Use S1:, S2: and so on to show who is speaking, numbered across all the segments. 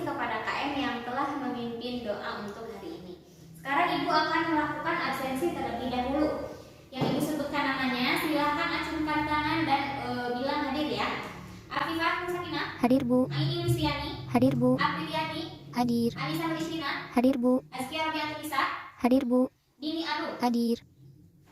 S1: kepada KM yang telah memimpin doa untuk hari ini. Sekarang Ibu akan melakukan absensi terlebih dahulu. Yang Ibu sebutkan namanya, silahkan acungkan tangan dan bilang hadir ya. Afifah Sakinah.
S2: Hadir, Bu.
S1: Aini Luciani.
S2: Hadir, Bu.
S1: Apriliani.
S2: Hadir.
S1: Anissa Kristina.
S2: Hadir, Bu.
S1: Askia Robiatul Nisa.
S2: Hadir, Bu.
S1: Dini Aru.
S2: Hadir.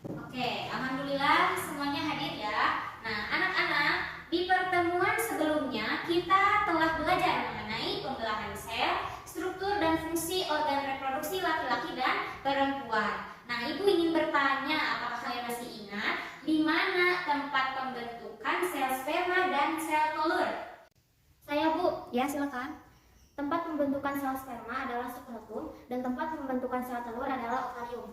S1: Oke, alhamdulillah semuanya hadir ya. Nah, anak-anak, di pertemuan sebelumnya kita telah belajar mengenai pembelahan sel, struktur dan fungsi organ reproduksi laki-laki dan perempuan. Nah, Ibu ingin bertanya, apakah kalian masih ingat di mana tempat pembentukan sel sperma dan sel telur?
S3: Saya, Bu. Ya, silakan. Tempat pembentukan sel sperma adalah skrotum dan tempat pembentukan sel telur adalah ovarium.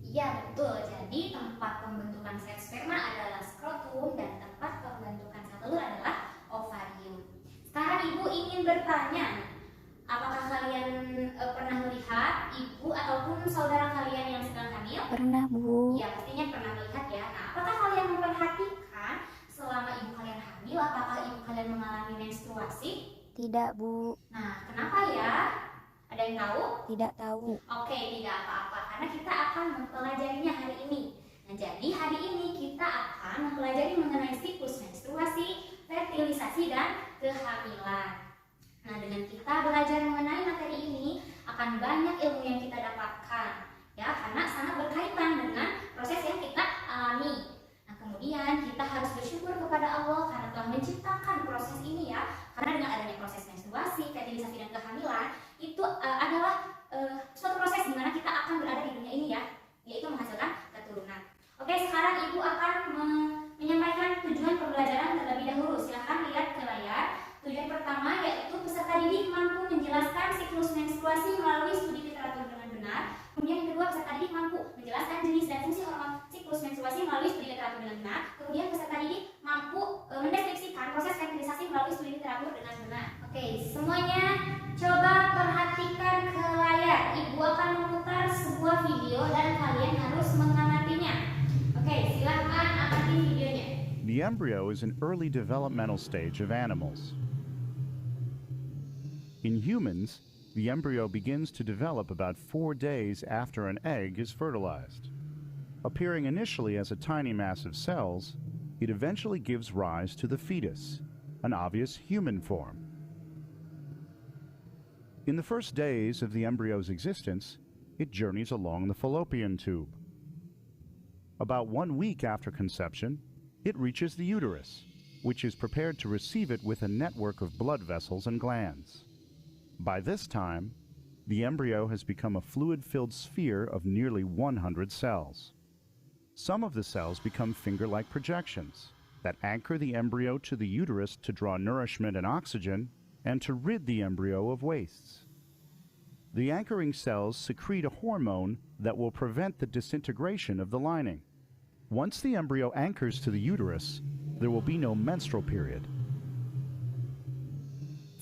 S1: Iya, betul. Jadi tempat pembentukan sel sperma adalah skrotum dan tempat pembentukan sel telur adalah ovarium. Sekarang Ibu ingin bertanya, apakah kalian pernah melihat ibu ataupun saudara kalian yang sedang hamil?
S2: Pernah, Bu.
S1: Ya, pastinya pernah melihat ya. Nah, apakah kalian memperhatikan selama ibu kalian hamil, apakah ibu kalian mengalami menstruasi?
S2: Tidak, Bu.
S1: Nah, kenapa ya? Ada yang tahu?
S2: Tidak tahu.
S1: Oke, tidak apa-apa, karena kita akan mempelajarinya hari ini. Nah, jadi hari ini kita akan mempelajari mengenai siklus menstruasi, fertilisasi, dan kehamilan. Nah, dengan kita belajar mengenai materi ini, akan banyak ilmu yang kita dapatkan, ya, karena sangat berkaitan dengan proses yang kita alami. Nah, kemudian kita harus bersyukur kepada Allah karena telah menciptakan proses ini ya, karena dengan adanya proses menstruasi, fertilisasi, dan kehamilan, itu adalah suatu proses di mana kita akan berada di dunia ini ya, yaitu menghasilkan keturunan. Oke, sekarang Ibu akan menyampaikan tujuan pembelajaran terlebih dahulu. Silahkan lihat ke layar. Tujuan pertama yaitu peserta didik mampu menjelaskan siklus menstruasi melalui studi literatur dengan benar. Kemudian yang kedua, peserta didik mampu menjelaskan jenis dan fungsi hormon siklus menstruasi melalui studi literatur dengan benar. Kemudian peserta didik mampu mendeskripsikan proses fertilisasi melalui studi literatur dengan benar. Oke, semuanya coba perhatikan ke layar. Ibu akan memutar sebuah video dan kalian harus mengamatinya. Oke, silahkan amati videonya.
S4: The embryo is an early developmental stage of animals. In humans, the embryo begins to develop about 4 days after an egg is fertilized. Appearing initially as a tiny mass of cells, it eventually gives rise to the fetus, an obvious human form. In the first days of the embryo's existence, it journeys along the fallopian tube. About 1 week after conception, it reaches the uterus, which is prepared to receive it with a network of blood vessels and glands. By this time, the embryo has become a fluid-filled sphere of nearly 100 cells. Some of the cells become finger-like projections that anchor the embryo to the uterus to draw nourishment and oxygen and to rid the embryo of wastes. The anchoring cells secrete a hormone that will prevent the disintegration of the lining. Once the embryo anchors to the uterus, there will be no menstrual period.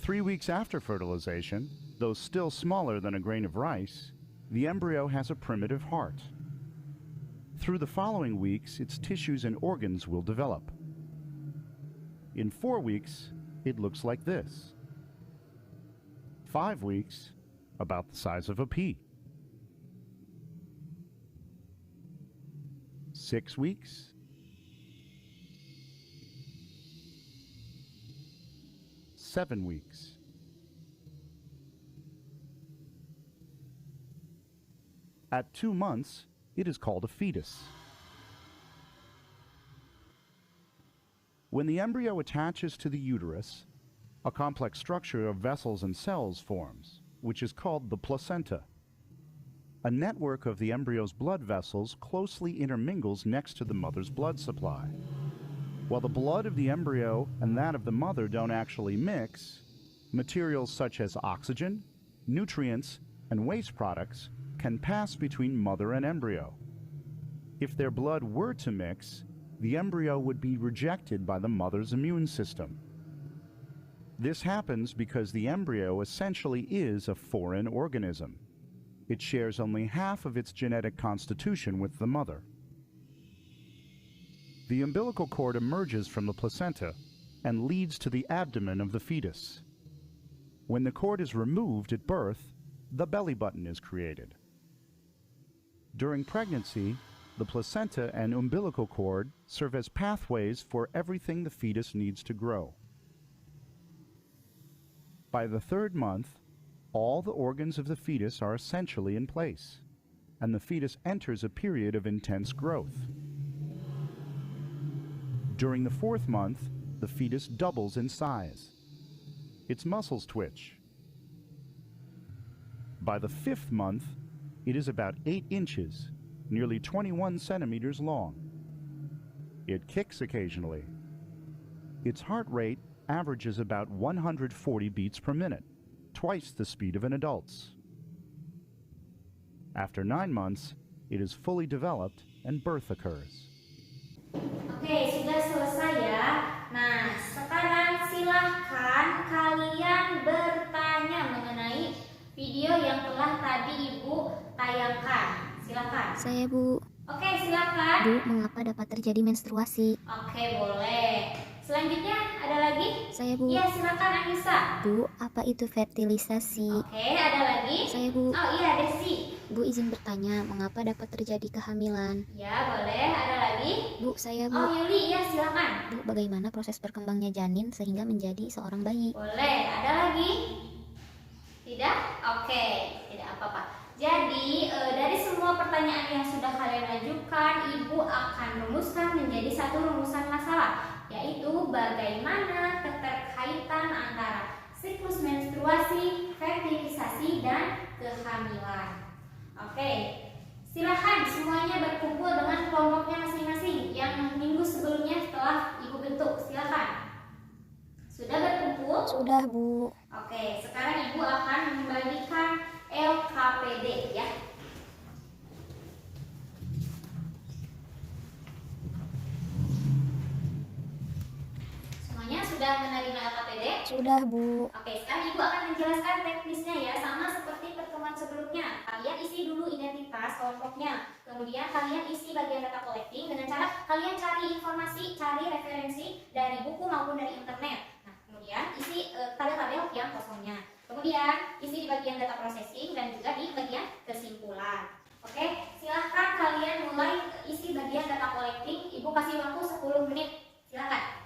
S4: 3 weeks after fertilization, though still smaller than a grain of rice, the embryo has a primitive heart. Through the following weeks, its tissues and organs will develop. In 4 weeks, it looks like this. 5 weeks, about the size of a pea. 6 weeks, 7 weeks, 2 months, it is called a fetus. When the embryo attaches to the uterus, a complex structure of vessels and cells forms, which is called the placenta. A network of the embryo's blood vessels closely intermingles next to the mother's blood supply. While the blood of the embryo and that of the mother don't actually mix, materials such as oxygen, nutrients, and waste products can pass between mother and embryo. If their blood were to mix, the embryo would be rejected by the mother's immune system. This happens because the embryo essentially is a foreign organism. It shares only half of its genetic constitution with the mother. The umbilical cord emerges from the placenta and leads to the abdomen of the fetus. When the cord is removed at birth, the belly button is created. During pregnancy, the placenta and umbilical cord serve as pathways for everything the fetus needs to grow. By the 3rd month, all the organs of the fetus are essentially in place, and the fetus enters a period of intense growth. During the 4th month, the fetus doubles in size. Its muscles twitch. By the 5th month, it is about 8 inches, nearly 21 centimeters long. It kicks occasionally. Its heart rate averages about 140 beats per minute, twice the speed of an adult's. After 9 months, it is fully developed and birth occurs.
S1: Oke, sudah selesai ya. Nah, sekarang silahkan kalian bertanya mengenai video yang telah tadi Ibu tayangkan. Silakan.
S2: Saya, Bu.
S1: Oke, silakan.
S2: Bu, mengapa dapat terjadi menstruasi?
S1: Oke, boleh. Selanjutnya ada lagi?
S2: Saya, Bu.
S1: Iya, silakan Anissa.
S2: Bu, apa itu fertilisasi?
S1: Oke, ada lagi?
S2: Saya, Bu.
S1: Oh iya, Desi.
S2: Bu, izin bertanya, mengapa dapat terjadi kehamilan?
S1: Ya, boleh. Ada lagi?
S2: Bu, saya,
S1: Oh,
S2: Bu.
S1: Yuli, ya silakan.
S2: Bu, bagaimana proses berkembangnya janin sehingga menjadi seorang bayi?
S1: Boleh. Ada lagi? Tidak? Oke, tidak apa-apa. Jadi, dari semua pertanyaan yang sudah kalian ajukan, Ibu akan rumuskan menjadi satu rumusan masalah, yaitu bagaimana keterkaitan antara siklus menstruasi, fertilisasi, dan kehamilan. Oke, silahkan semuanya berkumpul dengan kelompoknya masing-masing yang minggu sebelumnya telah Ibu bentuk. Silahkan. Sudah berkumpul?
S2: Sudah, Bu.
S1: Oke, sekarang Ibu akan membagikan LKPD ya. Semuanya sudah menerima LKPD?
S2: Sudah, Bu.
S1: Oke, sekarang Ibu akan menjelaskan teknisnya ya, sama seperti pertemuan sebelumnya. Kalian isi dulu identitas kelompoknya, kemudian kalian isi bagian data collecting dengan cara kalian cari informasi, cari referensi dari buku maupun dari internet. Nah, kemudian isi tabel-tabel yang kosongnya. Kemudian isi di bagian data processing dan juga di bagian kesimpulan. Oke, silahkan kalian mulai isi bagian data collecting. Ibu kasih waktu 10 menit. Silahkan.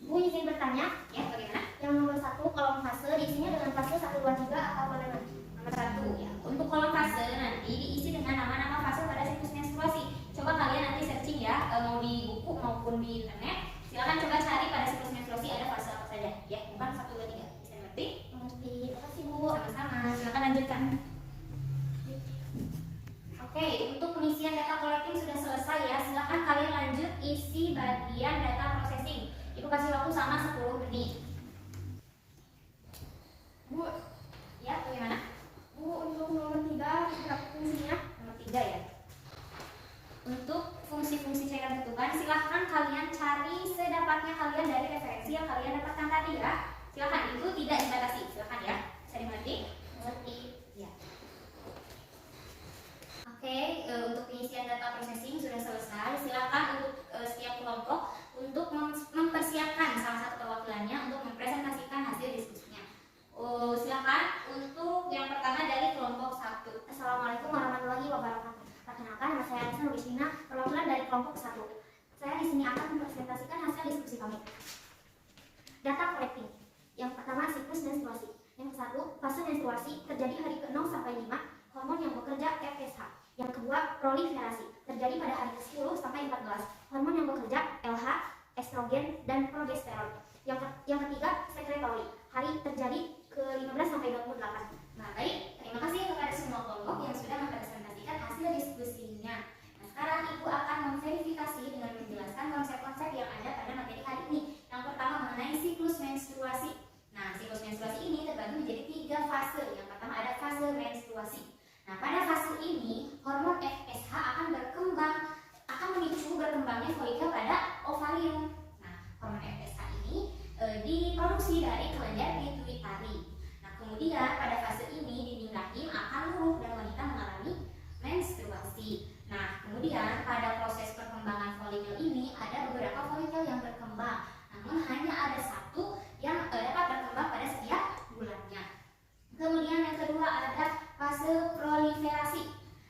S3: Bu, izin bertanya,
S1: Ya, bagaimana?
S3: yang nomor 1 kolom fase diisinya dengan fase 1, 2, 3 atau bagaimana?
S1: Nomor 1 ya. Untuk kolom fase nanti diisi dengan nama-nama fase pada siklus menstruasi. Coba kalian nanti searching ya, mau di buku maupun di internet. Silakan coba cari pada siklus menstruasi ada fase apa saja. Ya, bukan 1, 2, 3. Bisa dimengerti?
S3: Mengerti. Terima kasih, Bu.
S1: Sama-sama. Silakan lanjutkan. Oke, untuk pengisian data collecting sudah selesai ya. Silakan kalian lanjut isi bagian data processing. Ibu kasih waktu sama 10 menit.
S3: Bu,
S1: Ya, bagaimana?
S3: Bu, untuk nomor 3 berapa fungsinya?
S1: Nomor 3 ya. Untuk fungsi-fungsi cairan ketuban, silahkan kalian cari sedapatnya kalian dari referensi yang kalian dapatkan tadi ya. Silahkan, itu tidak dibatasi. Silahkan ya. Bisa dimengerti?
S3: Mengerti.
S1: Ya. Oke, untuk pengisian data processing sudah selesai. Silakan untuk setiap kelompok untuk mempersiapkan salah satu perwakilannya untuk mempresentasikan hasil diskusinya. Silakan untuk yang pertama dari kelompok 1.
S3: Assalamualaikum warahmatullahi wabarakatuh. Perkenalkan, nama saya Anissa Nurishina, perwakilan dari kelompok 1. Saya di sini akan mempresentasikan hasil diskusi kami. Data collecting. Yang pertama, siklus menstruasi. Yang ke-1, fase menstruasi terjadi hari ke-0 sampai 5, hormon yang bekerja FSH. Yang kedua, proliferasi terjadi pada hari ke-10 sampai 14, hormon yang bekerja LH, estrogen, dan progesteron. Yang ketiga, sekretori, hari terjadi ke-15 sampai 28.
S1: Nah, baik. Terima kasih kepada semua kelompok yang sudah mempresentasikan hasil diskusinya. Nah, sekarang Ibu akan memverifikasi dengan menjelaskan konsep-konsep yang ada pada materi hari ini. Yang pertama mengenai siklus menstruasi. Nah, siklus menstruasi ini terbagi menjadi 3 fase. Yang pertama ada fase menstruasi. Nah, pada fase ini hormon FSH akan memicu berkembangnya folikel pada ovarium. Nah, hormon FSH ini diproduksi dari kelenjar pituitari. Nah, kemudian pada fase ini dinding rahim akan luruh dan wanita berkembang. Namun hanya ada satu yang dapat berkembang pada setiap bulannya. Kemudian yang kedua ada fase proliferasi.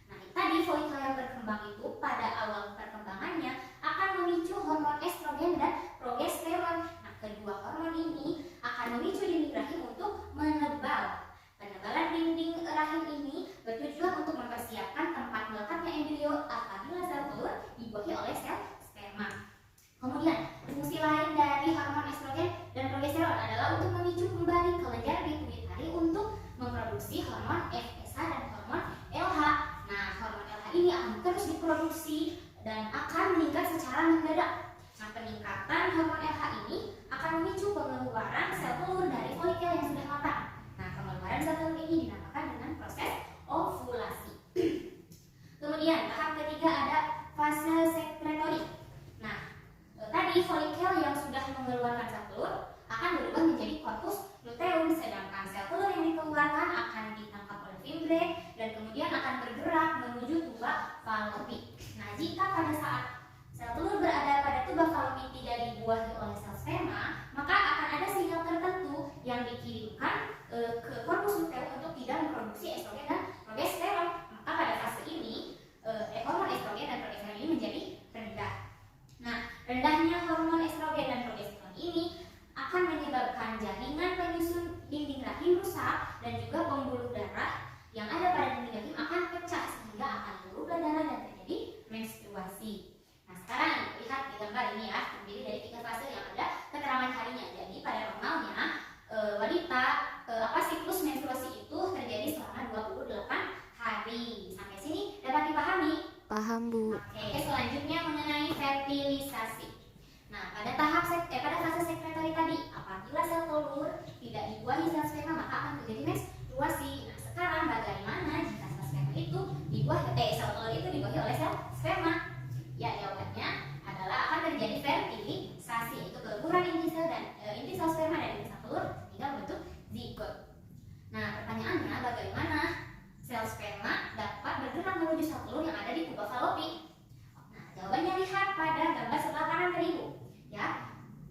S1: Nah, tadi folikel yang berkembang itu pada awal perkembangannya akan memicu hormon estrogen dan progesteron. Nah, kedua hormon ini akan memicu dinding rahim untuk menebal. Penebalan dinding rahim ini bertujuan untuk mempersiapkan tempat melekatnya embrio apabila sel telur dibuahi oleh sel sperma. Kemudian, fungsi lain dari hormon estrogen dan progesteron adalah untuk memicu kembali kelenjar pituitari untuk memproduksi hormon FSH dan hormon LH. Nah, hormon LH ini akan terus diproduksi dan akan meningkat secara mendadak. Nah, peningkatan hormon LH ini akan memicu pengeluaran sel telur dari folikel yang sudah matang. Nah, pengeluaran sel telur ini dinamakan dengan proses ovulasi. Kemudian, tahap ketiga ada fase sekretory. Nah, tadi folikel yang sudah mengeluarkan sel telur akan berubah menjadi korpus luteum, sedangkan sel telur yang dikeluarkan akan ditangkap oleh membrane dan kemudian akan bergerak menuju tuba falopik. Nah, jika pada saat sel telur berada pada tuba falopik tidak dibuahi oleh sel sperma, maka akan ada sinyal tertentu yang dikirimkan ke korpus luteum untuk tidak memproduksi estrogen dan progesteron. Maka pada fase ini hormon estrogen dan progesteron ini menjadi rendah. Nah, rendahnya hormon estrogen dan progesteron ini akan menyebabkan jaringan penyusun dinding rahim rusak dan juga pembuluh darah yang ada pada dinding rahim akan pecah sehingga akan berubah darah dan terjadi menstruasi. Nah, sekarang lihat di gambar ini ya, terdiri dari 3 fase yang ada keterangan harinya. Jadi pada normalnya wanita siklus menstruasi itu terjadi selama 28 hari. Sampai sini dapat dipahami?
S2: Paham, Bu.
S1: Oke, selanjutnya mengenai fertilisasi. Nah, pada fase sekretory tadi, apabila sel telur tidak dibuahi sel sperma maka akan terjadi menstruasi. Nah, sekarang bagaimana jika sel sperma itu sel telur itu dibuahi oleh sel sperma? Ya, jawabannya adalah akan terjadi fertilisasi, yaitu peleburan inti sel sperma dan inti sel telur hingga membentuk zigot. Nah, pertanyaannya bagaimana sel sperma dapat bergerak menuju sel telur yang ada di tuba falopik? Nah, jawabannya lihat pada gambar sebelah kanan tadi, Bu. Ya,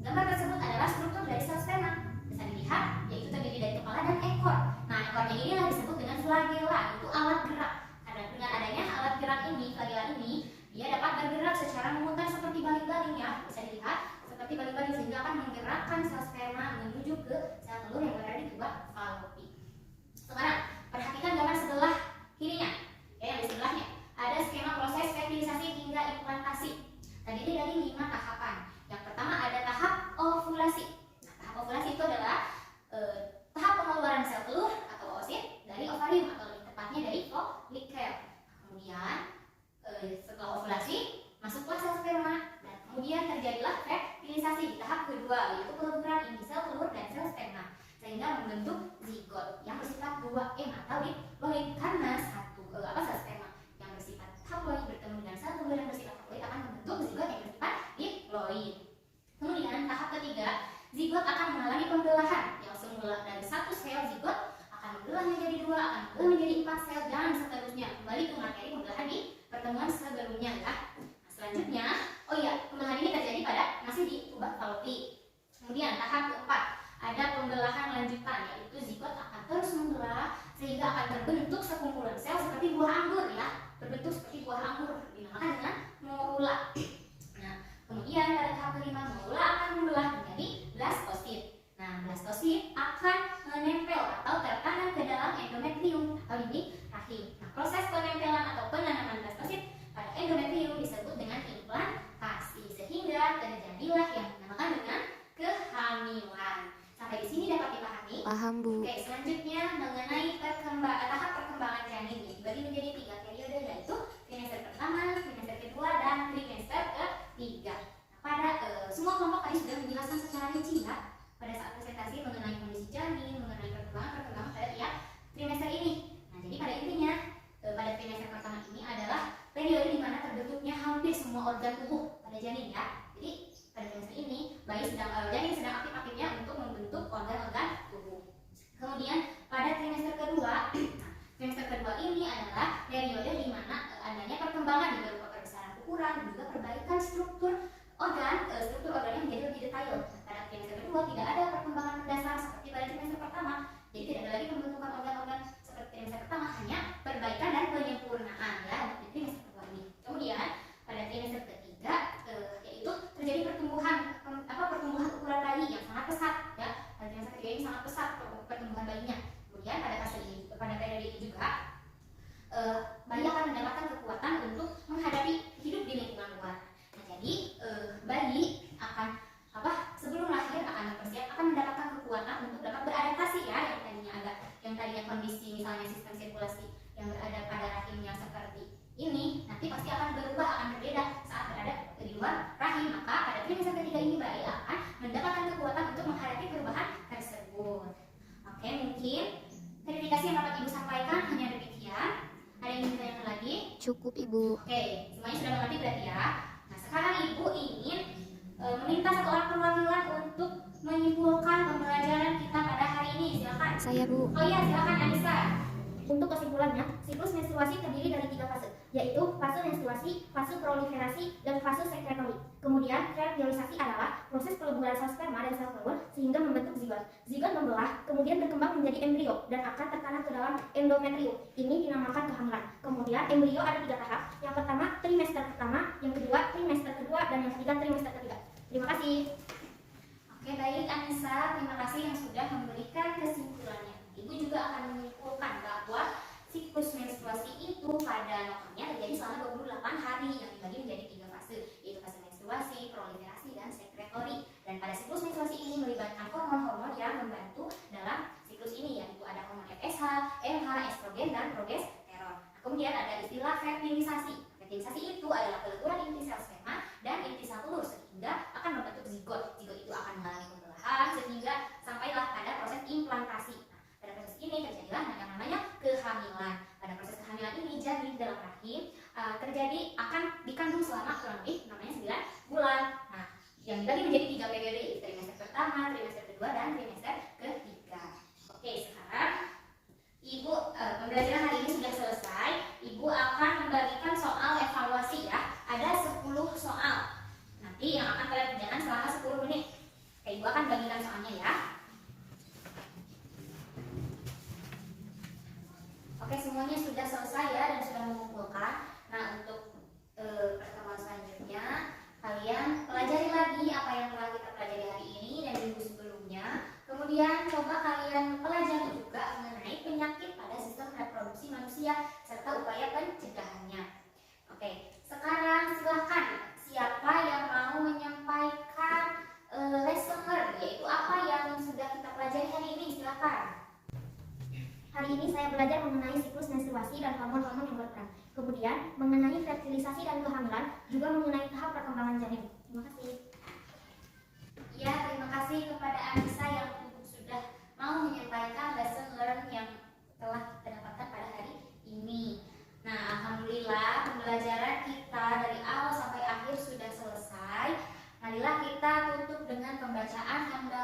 S1: gambar tersebut adalah struktur dari sel sperma. Bisa dilihat, yaitu terdiri dari kepala dan ekor. Nah, ekornya inilah disebut dengan flagella, itu alat gerak. Karena dengan adanya alat gerak ini, flagella ini, dia dapat bergerak secara memutar seperti baling-baling ya. Bisa dilihat seperti baling-baling sehingga akan menggerakkan sel sperma menuju ke sel telur yang berada di tuba falopik. Sekarang perhatikan gambar sebelah kirinya, yang di sebelahnya ada skema proses fertilisasi hingga implantasi. Terdiri dari 5 tahapan. Yang pertama ada tahap ovulasi. Nah, tahap ovulasi itu adalah tahap pengeluaran sel telur atau oosit dari ovarium atau lebih tepatnya dari folikel. Kemudian setelah ovulasi masuklah sel sperma dan kemudian terjadilah fertilisasi di tahap kedua, yaitu peleburan inti sel telur dan sel sperma sehingga membentuk zigot yang bersifat 2M atau diploid. Karena sel sperma yang bersifat haploid bertemu dengan sel telur yang bersifat haploid akan membentuk zigot yang bersifat diploid. Kemudian tahap ketiga, zigot akan mengalami pembelahan yang semula dari 1 sel zigot akan membelah menjadi 2, akan membelah menjadi 4 sel dan seterusnya, kembali ke materi pembelahan di pertemuan sebelumnya ya. Nah, selanjutnya, pembelahan ini terjadi masih di tuba falopik. Kemudian tahap keempat, ada pembelahan lanjutan, yaitu zigot akan terus membelah sehingga akan terbentuk sekumpulan sel seperti buah anggur ya, berbentuk seperti buah anggur, dinamakan dengan morula. Nah, kemudian pada tahap kelima, morula akan membelah menjadi blastosit. Nah, blastosit akan menempel atau tertanam ke dalam endometrium atau dinding rahim. Nah, proses penempelan atau penanaman blastosit pada endometrium disebut dengan implantasi sehingga terjadilah yang dinamakan dengan kehamilan. Sampai di sini dapat dipahami?
S2: Paham, Bu.
S1: Oke, selanjutnya mengenai tahap perkembangan janin dibagi menjadi 3 periode, yaitu trimester pertama, trimester kedua, dan trimester ketiga. Nah, pada semua kelompok tadi sudah menjelaskan secara rinci ya pada saat presentasi mengenai kondisi janin, mengenai perkembangan pada tiap trimester ini. Nah, jadi pada intinya pada trimester pertama ini adalah periode di mana terbentuknya hampir semua organ tubuh pada janin ya. Jadi pada trimester ini janin sedang aktif-aktifnya untuk membentuk organ-organ tubuh. Kemudian pada trimester kedua ini adalah periode di mana adanya perkembangan berupa perbesaran ukuran dan juga perbaikan struktur organ yang menjadi lebih kedua tidak ada perkembangan mendasar seperti pada trimester pertama. Jadi tidak ada lagi pembentukan organ-organ seperti trimester pertama, hanya perbaikan dan penyempurnaan ya di trimester kedua ini. Kemudian pada trimester ketiga yaitu terjadi pertumbuhan ukuran bayi yang sangat pesat ya. Pada trimester ketiga ini sangat pesat pertumbuhan bayinya. Kemudian pada periode ini juga bayi akan mendapatkan kekuatan untuk menghadapi hidup di lingkungan luar. Nah, jadi bayi akan sebelum lahir akan mendapatkan kekuatan untuk dapat beradaptasi ya, yang tadinya kondisi misalnya sistem sirkulasi yang berada pada rahimnya seperti ini nanti pasti akan berubah, akan berbeda saat berada di luar rahim. Maka pada trimester ketiga ini bayi akan mendapatkan kekuatan untuk menghadapi perubahan tersebut. Oke, mungkin verifikasi yang dapat Ibu sampaikan hanya demikian. Ada yang ingin ditanyakan lagi?
S2: Cukup, Ibu.
S1: Oke, semuanya sudah mengerti berarti ya. Nah, sekarang Ibu ingin meminta satu orang perwakilan untuk menyimpulkan pembelajaran kita pada hari ini. Silakan.
S2: Saya, Bu.
S1: Oh iya, silakan Anissa.
S3: Untuk kesimpulannya, siklus menstruasi terdiri dari 3 fase, yaitu fase menstruasi, fase proliferasi, dan fase sekretori. Kemudian, fertilisasi adalah proses peleburan sel sperma dan sel telur sehingga membentuk zigot. Zigot membelah, kemudian berkembang menjadi embrio dan akan tertanam ke dalam endometrium. Ini dinamakan kehamilan. Kemudian, embrio ada 3 tahap. Yang pertama, trimester pertama, yang kedua, trimester kedua, dan yang ketiga, trimester ketiga. Terima kasih.
S1: Oke, baik Anissa, terima kasih yang sudah memberikan kesimpulannya. Ibu juga akan menyimpulkan bahwa siklus menstruasi itu pada normalnya terjadi selama 28 hari yang dibagi menjadi 3 fase, yaitu fase menstruasi, proliferasi, dan sekretori. Dan pada siklus menstruasi ini melibatkan hormon-hormon yang membantu dalam siklus ini, yaitu ada hormon FSH, LH, estrogen, dan progesteron. Nah, kemudian ada istilah fertilisasi. Fertilisasi itu adalah peleburan inti sel sperma dan inti sel telur sehingga akan membentuk zigot. Zigot itu akan mengalami pembelahan sehingga sampailah pada proses implantasi. Pada proses ini terjadilah yang namanya kehamilan. Pada proses kehamilan ini janin dalam rahim akan dikandung selama kurang lebih namanya 9 bulan. Nah, yang dibagi menjadi 3 periode, yaitu trimester pertama, trimester kedua, dan trimester ketiga. Oke, sekarang Ibu pembelajaran hari ini sudah selesai. Ibu akan membagikan soal evaluasi ya. Ada 10 soal. Nanti yang akan kalian kerjakan selama 10 menit. Oke, Ibu akan bagikan soalnya ya. Oke, semuanya sudah selesai ya dan sudah mengumpulkan. Nah, untuk pertemuan selanjutnya kalian pelajari lagi apa yang telah kita pelajari hari ini dan minggu sebelumnya. Kemudian coba kalian pelajari juga mengenai penyakit pada sistem reproduksi manusia serta upaya pencegahannya. Oke, sekarang silahkan siapa yang mau menyampaikan lesson learned, yaitu apa yang sudah kita pelajari hari ini, silahkan.
S3: Hari ini saya belajar mengenai siklus menstruasi dan hormon-hormon yang berperan. Kemudian mengenai fertilisasi dan kehamilan, juga mengenai tahap perkembangan janin. Terima kasih.
S1: Ya, terima kasih kepada Anissa yang sudah mau menyampaikan lesson learned yang telah kita dapatkan pada hari ini. Nah, alhamdulillah pembelajaran kita dari awal sampai akhir sudah selesai. Marilah kita tutup dengan pembacaan hamdalah